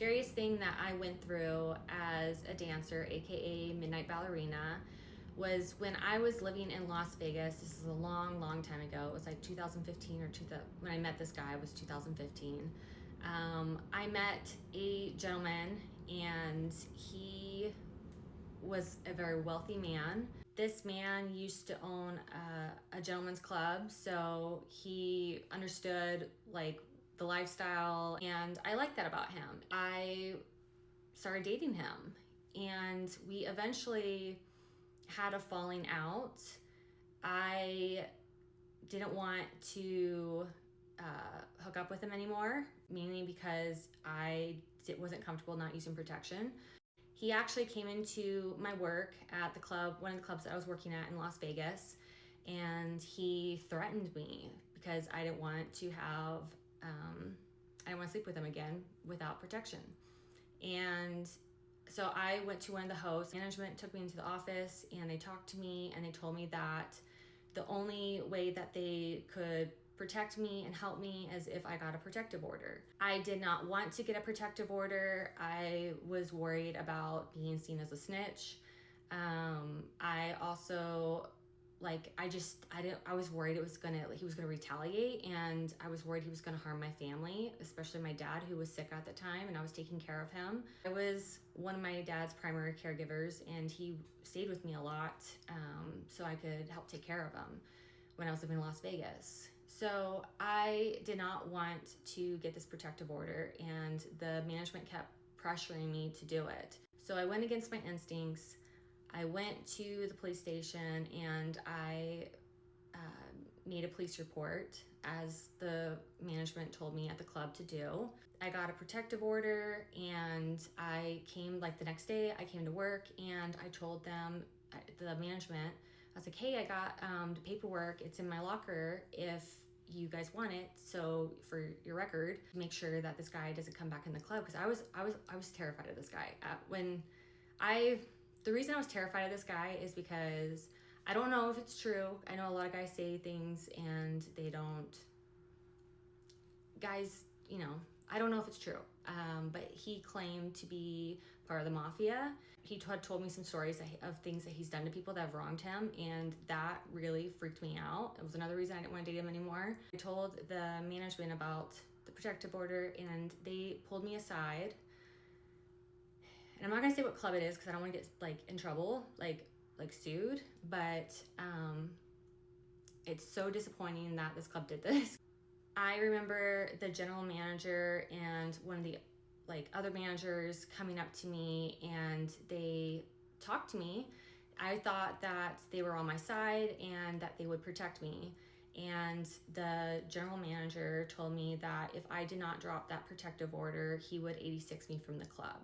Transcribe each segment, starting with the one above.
Scariest thing that I went through as a dancer, aka Midnight Ballerina, was when I was living in Las Vegas. This is a long, long time ago. It was like 2015 or 2000, when I met this guy, it was 2015. I met a gentleman and he was a very wealthy man. This man used to own a gentleman's club, so he understood like the lifestyle, and I liked that about him. I started dating him, and we eventually had a falling out. I didn't want to hook up with him anymore, mainly because I wasn't comfortable not using protection. He actually came into my work at the club, one of the clubs that I was working at in Las Vegas, and he threatened me because I didn't want to have, I didn't want to sleep with him again without protection. And so I went to one of the hosts. Management took me into the office and they talked to me and they told me that the only way that they could protect me and help me as if I got a protective order. I did not want to get a protective order. I was worried about being seen as a snitch. I also I was worried he was gonna retaliate, and I was worried he was gonna harm my family, especially my dad, who was sick at the time, and I was taking care of him. I was one of my dad's primary caregivers, and he stayed with me a lot, so I could help take care of him when I was living in Las Vegas. So I did not want to get this protective order, and the management kept pressuring me to do it. So I went against my instincts. I went to the police station and I made a police report, as the management told me at the club to do. I got a protective order, and I came like the next day. I came to work and I told them, the management, I was like, hey, I got the paperwork. It's in my locker if you guys want it. So for your record, make sure that this guy doesn't come back in the club, because I was terrified of this guy. The reason I was terrified of this guy is because I don't know if it's true. I know a lot of guys say things and they don't. Guys, I don't know if it's true. But he claimed to be part of the mafia. He had told me some stories of things that he's done to people that have wronged him, and that really freaked me out. It was another reason I didn't want to date him anymore. I told the management about the protective order, and they pulled me aside. And I'm not gonna say what club it is because I don't want to get in trouble, like sued. But it's so disappointing that this club did this. I remember the general manager and one of the other managers coming up to me, and they talked to me. I thought that they were on my side and that they would protect me. And the general manager told me that if I did not drop that protective order, he would 86 me from the club.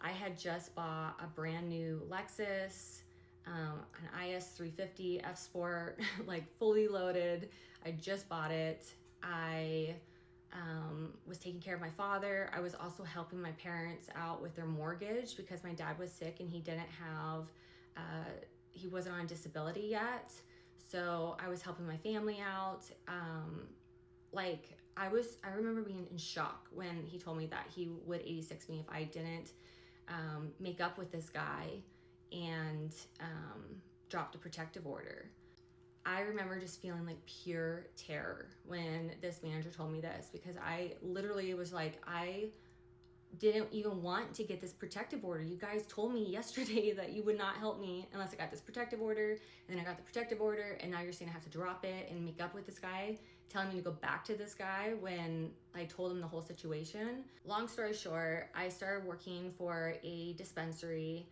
I had just bought a brand new Lexus, an IS 350 F Sport, fully loaded. I just bought it. I was taking care of my father. I was also helping my parents out with their mortgage because my dad was sick and he wasn't on disability yet. So I was helping my family out. I remember being in shock when he told me that he would 86 me if I didn't make up with this guy and drop the protective order. I remember just feeling pure terror when this manager told me this, because I literally was I didn't even want to get this protective order. You guys told me yesterday that you would not help me unless I got this protective order, and then I got the protective order, and now you're saying I have to drop it and make up with this guy, telling me to go back to this guy when I told him the whole situation. Long story short, I started working for a dispensary,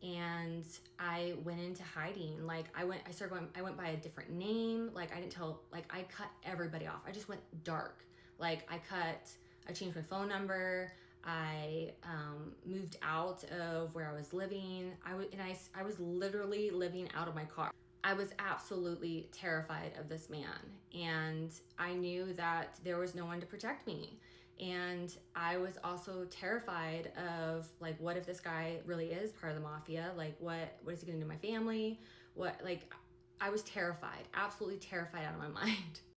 and I went into hiding. I went by a different name. I cut everybody off. I just went dark. I changed my phone number. I moved out of where I was living. I was literally living out of my car. I was absolutely terrified of this man, and I knew that there was no one to protect me. And I was also terrified of what if this guy really is part of the mafia? What is he gonna do to my family? I was terrified, absolutely terrified out of my mind.